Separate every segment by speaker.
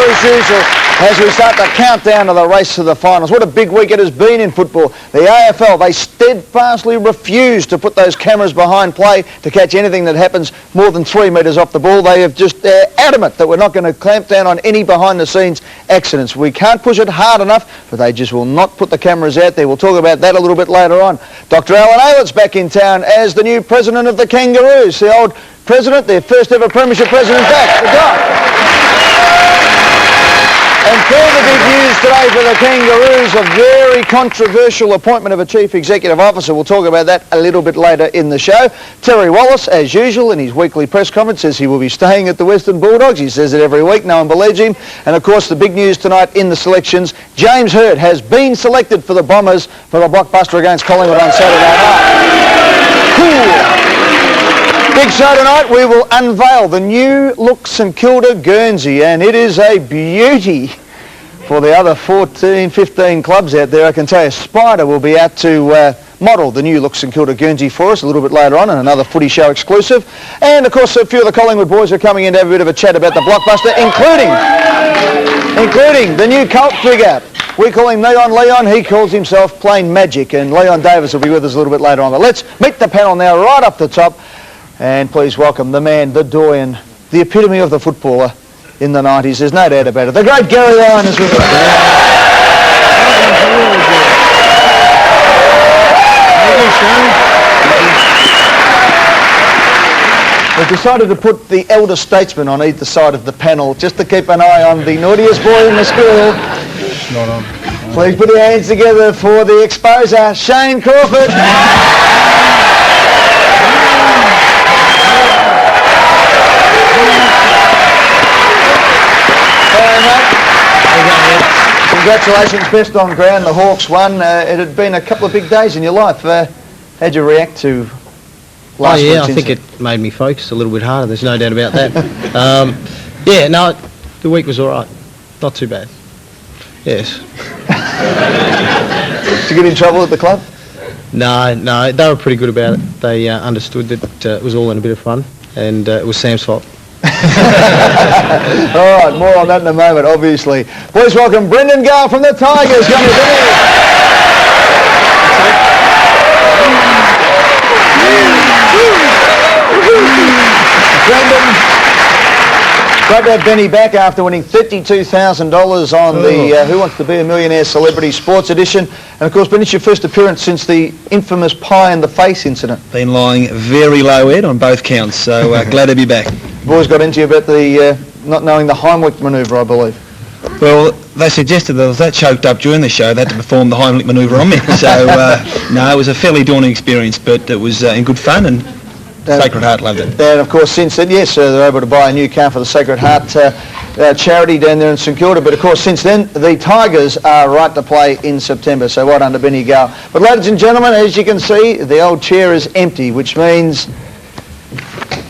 Speaker 1: As usual, as we start the countdown to the race to the finals. What a big week it has been in football. The AFL, they steadfastly refuse to put those cameras behind play to catch anything that happens more than 3 metres off the ball. They have they're adamant that we're not going to clamp down on any behind-the-scenes accidents. We can't push it hard enough, but they just will not put the cameras out there. We'll talk about that a little bit later on. Dr. Alan Aylett's back in town as the new president of the Kangaroos. The old president, their first ever premiership president back, the Doc. And further big news today for the Kangaroos, a very controversial appointment of a chief executive officer. We'll talk about that a little bit later in the show. Terry Wallace, as usual, in his weekly press conference, says he will be staying at the Western Bulldogs. He says it every week, no one believes him. And of course, the big news tonight in the selections, James Hird has been selected for the Bombers for the blockbuster against Collingwood on Saturday night. Cool. Big show tonight, we will unveil the new look St Kilda Guernsey, and it is a beauty for the other 14, 15 clubs out there. I can tell you, Spider will be out to model the new look St Kilda Guernsey for us a little bit later on, and another footy show exclusive. And of course, a few of the Collingwood boys are coming in to have a bit of a chat about the blockbuster, including the new cult figure. We call him Leon. He calls himself Plain Magic, and Leon Davis will be with us a little bit later on. But let's meet the panel now right up the top. And please welcome the man, the doyen, the epitome of the footballer in the 90s. There's no doubt about it. The great Gary Ryan is with us. We've decided to put the elder statesman on either side of the panel just to keep an eye on the naughtiest boy in the school.
Speaker 2: Not on.
Speaker 1: Please put your hands together for the exposer, Shane Crawford. Congratulations, best on ground. The Hawks won. It had been a couple of big days in your life. How'd you react to last week's
Speaker 2: I think it made me focus a little bit harder. There's no doubt about that. The week was all right. Not too bad. Yes.
Speaker 1: Did you get in trouble at the club?
Speaker 2: No, they were pretty good about it. They understood that it was all in a bit of fun, and it was Sam's fault.
Speaker 1: All right, more on that in a moment, obviously. Please welcome Brendan Gale from the Tigers. Come to Brendan, great to have Benny back after winning $32,000 on the Who Wants to Be a Millionaire Celebrity Sports Edition. And of course, Ben, it's your first appearance since the infamous pie in the face incident.
Speaker 3: Been lying very low, Ed, on both counts, so glad to be back.
Speaker 1: Boys got into you about the not knowing the Heimlich manoeuvre, I believe.
Speaker 3: Well, they suggested that I was that choked up during the show, they had to perform the Heimlich manoeuvre on me. So, no, it was a fairly daunting experience, but it was in good fun, and Sacred Heart loved it.
Speaker 1: And of course, since then, yes, they're able to buy a new car for the Sacred Heart charity down there in St Kilda. But of course, since then, the Tigers are right to play in September. So well done to Benny Gale. But ladies and gentlemen, as you can see, the old chair is empty, which means...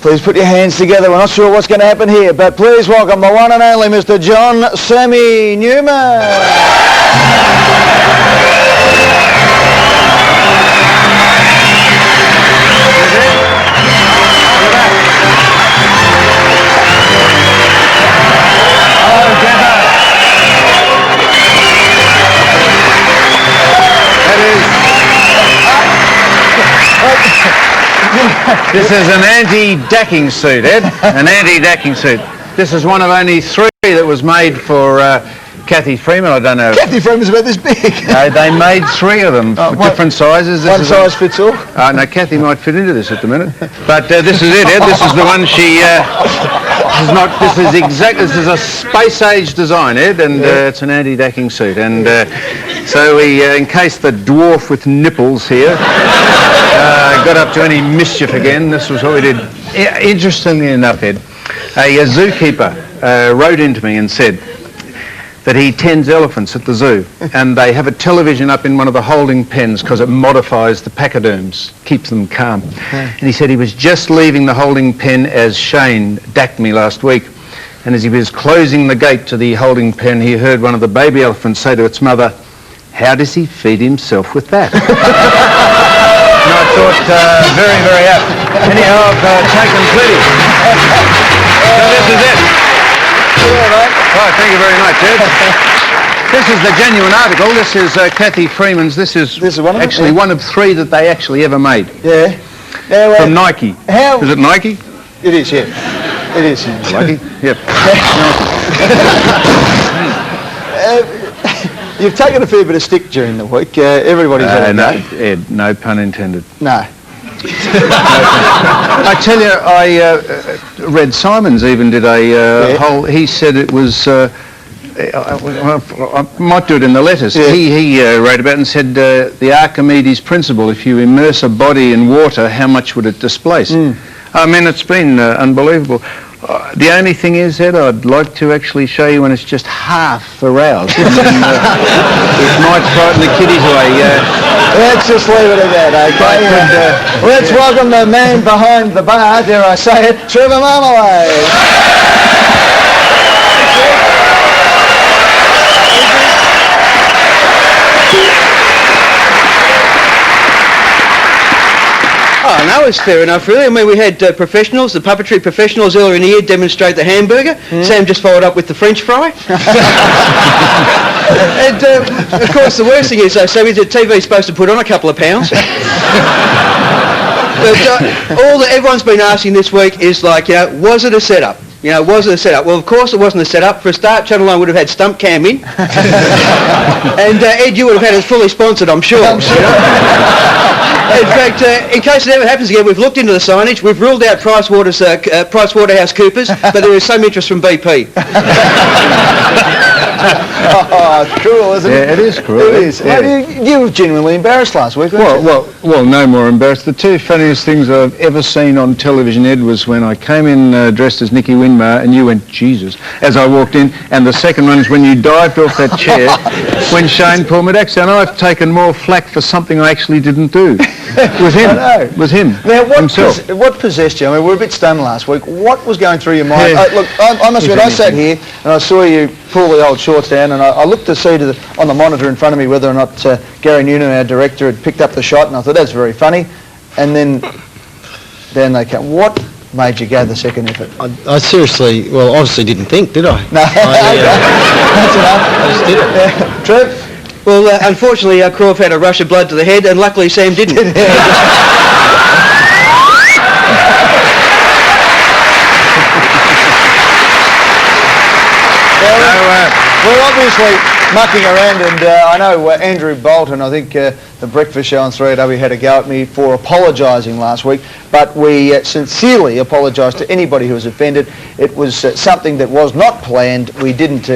Speaker 1: Please put your hands together. We're not sure what's going to happen here, but please welcome the one and only Mr. John Sammy Newman.
Speaker 4: This is an anti-dacking suit, Ed. An anti-dacking suit. This is one of only 3 that was made for Kathy Freeman. I don't know.
Speaker 1: Kathy Freeman's about this big.
Speaker 4: No, they made 3 of them, different sizes.
Speaker 1: One size fits all?
Speaker 4: No, Kathy might fit into this at the minute. But this is it, Ed. This is the one she... This is a space-age design, Ed, and it's an anti-dacking suit. And so we, in case the dwarf with nipples here got up to any mischief again, this was what we did. Interestingly enough, Ed, a zookeeper wrote into me and said that he tends elephants at the zoo, and they have a television up in one of the holding pens because it modifies the pachyderms, keeps them calm. And he said he was just leaving the holding pen as Shane dacked me last week, and as he was closing the gate to the holding pen, he heard one of the baby elephants say to its mother, "How does he feed himself with that?" And I thought, very, very apt. Anyhow, I've taken plenty. So this is it. Oh, thank you very much, Ed. This is the genuine article. This is Kathy Freeman's. This is
Speaker 1: one of
Speaker 4: actually one of 3 that they actually ever made.
Speaker 1: Yeah. Now,
Speaker 4: From Nike.
Speaker 1: How?
Speaker 4: Is it Nike?
Speaker 1: It is, yeah. It is.
Speaker 4: Nike? Yep.
Speaker 1: You've taken a fair bit of stick during the week. Everybody's had a
Speaker 4: No,
Speaker 1: go.
Speaker 4: Ed, no pun intended.
Speaker 1: No.
Speaker 4: I tell you, Red Simons even did a whole... He said it was... I might do it in the letters.
Speaker 1: Yeah.
Speaker 4: He wrote about it and said the Archimedes principle, if you immerse a body in water, how much would it displace? I mean, it's been unbelievable. The only thing is, Ed, I'd like to actually show you when it's just half aroused. And then, it might frighten the kiddies away.
Speaker 1: Let's just leave it at that, okay? Let's welcome the man behind the bar, dare I say it, Trevor Marmalade.
Speaker 5: Oh, no, it's fair enough, really. I mean, we had professionals, the puppetry professionals earlier in the year demonstrate the hamburger. Sam just followed up with the French fry. And, of course, the worst thing is, though, Sammy, the TV's supposed to put on a couple of pounds. But all that everyone's been asking this week is, like, was it a setup? Was it a setup? Well, of course it wasn't a setup. For a start, Channel 9 would have had Stump Cam in. And Ed, you would have had it fully sponsored, I'm sure. In fact, in case it ever happens again, we've looked into the signage. We've ruled out PricewaterhouseCoopers, but there is some interest from BP.
Speaker 1: Oh, it's cruel, isn't it?
Speaker 4: Yeah, it is cruel.
Speaker 1: It is.
Speaker 4: Yeah.
Speaker 1: You were genuinely embarrassed last week, weren't you?
Speaker 4: Well, no more embarrassed. The 2 funniest things I've ever seen on television, Ed, was when I came in dressed as Nicky Winmar and you went, Jesus, as I walked in. And the second one is when you dived off that chair when Shane pulled me back. So now I've taken more flack for something I actually didn't do. It was him.
Speaker 1: I know.
Speaker 4: It was him.
Speaker 1: Now,
Speaker 4: himself.
Speaker 1: what possessed you? I mean, we were a bit stunned last week. What was going through your mind?
Speaker 4: Yeah.
Speaker 1: Look, I must admit, I sat here and I saw you pull the old shorts down, and I looked to see on the monitor in front of me whether or not Gary Noonan, our director, had picked up the shot, and I thought, that's very funny. And then down they come. What made you go the second effort?
Speaker 2: I seriously, well, obviously didn't think, did I?
Speaker 1: No, that's enough.
Speaker 2: I just did it.
Speaker 1: Yeah. Trev?
Speaker 5: Well, unfortunately, Croft had a rush of blood to the head, and luckily Sam didn't.
Speaker 1: We're obviously mucking around, and I know Andrew Bolton, I think the breakfast show on 3AW had a go at me for apologising last week, but we sincerely apologise to anybody who was offended. It was something that was not planned. We didn't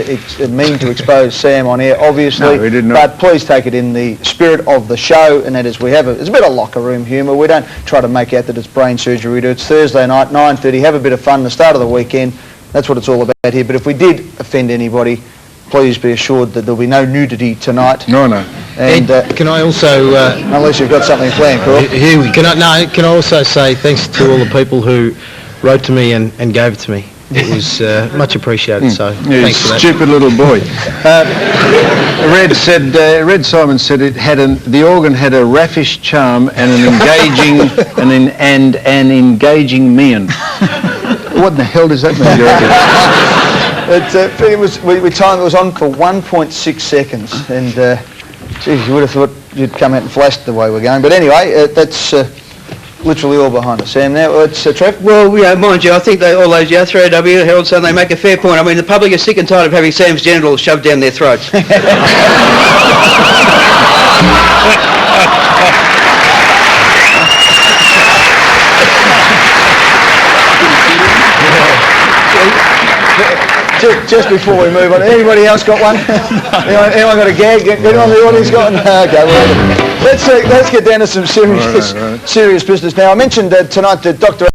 Speaker 1: mean to expose Sam on air, obviously,
Speaker 4: no, we did not.
Speaker 1: But please take it in the spirit of the show, and that is it's a bit of locker room humour. We don't try to make out that it's brain surgery. We do. It's Thursday night, 9:30. Have a bit of fun, the start of the weekend. That's what it's all about here. But if we did offend anybody, please be assured that there'll be no nudity tonight.
Speaker 4: No.
Speaker 1: And
Speaker 2: Ed, can I also...
Speaker 1: unless you've got something planned, Paul.
Speaker 2: Can I also say thanks to all the people who wrote to me and gave it to me. It was much appreciated, so thanks for that.
Speaker 4: Stupid little boy. Red Simon said the organ had a raffish charm and an engaging and an engaging mien. What the hell does that mean?
Speaker 1: It was on for 1.6 seconds, and geez, you would have thought you'd come out and flashed the way we're going. But anyway, that's literally all behind us. Sam, now it's Trev.
Speaker 5: Well, mind you, I think all those 3AW, Herald Sun, they make a fair point. I mean, the public is sick and tired of having Sam's genitals shoved down their throats.
Speaker 1: Just before we move on, anybody else got one? anyone got a gag? Anyone in the audience got one? Okay, well, let's get down to some serious business now. I mentioned tonight that Dr.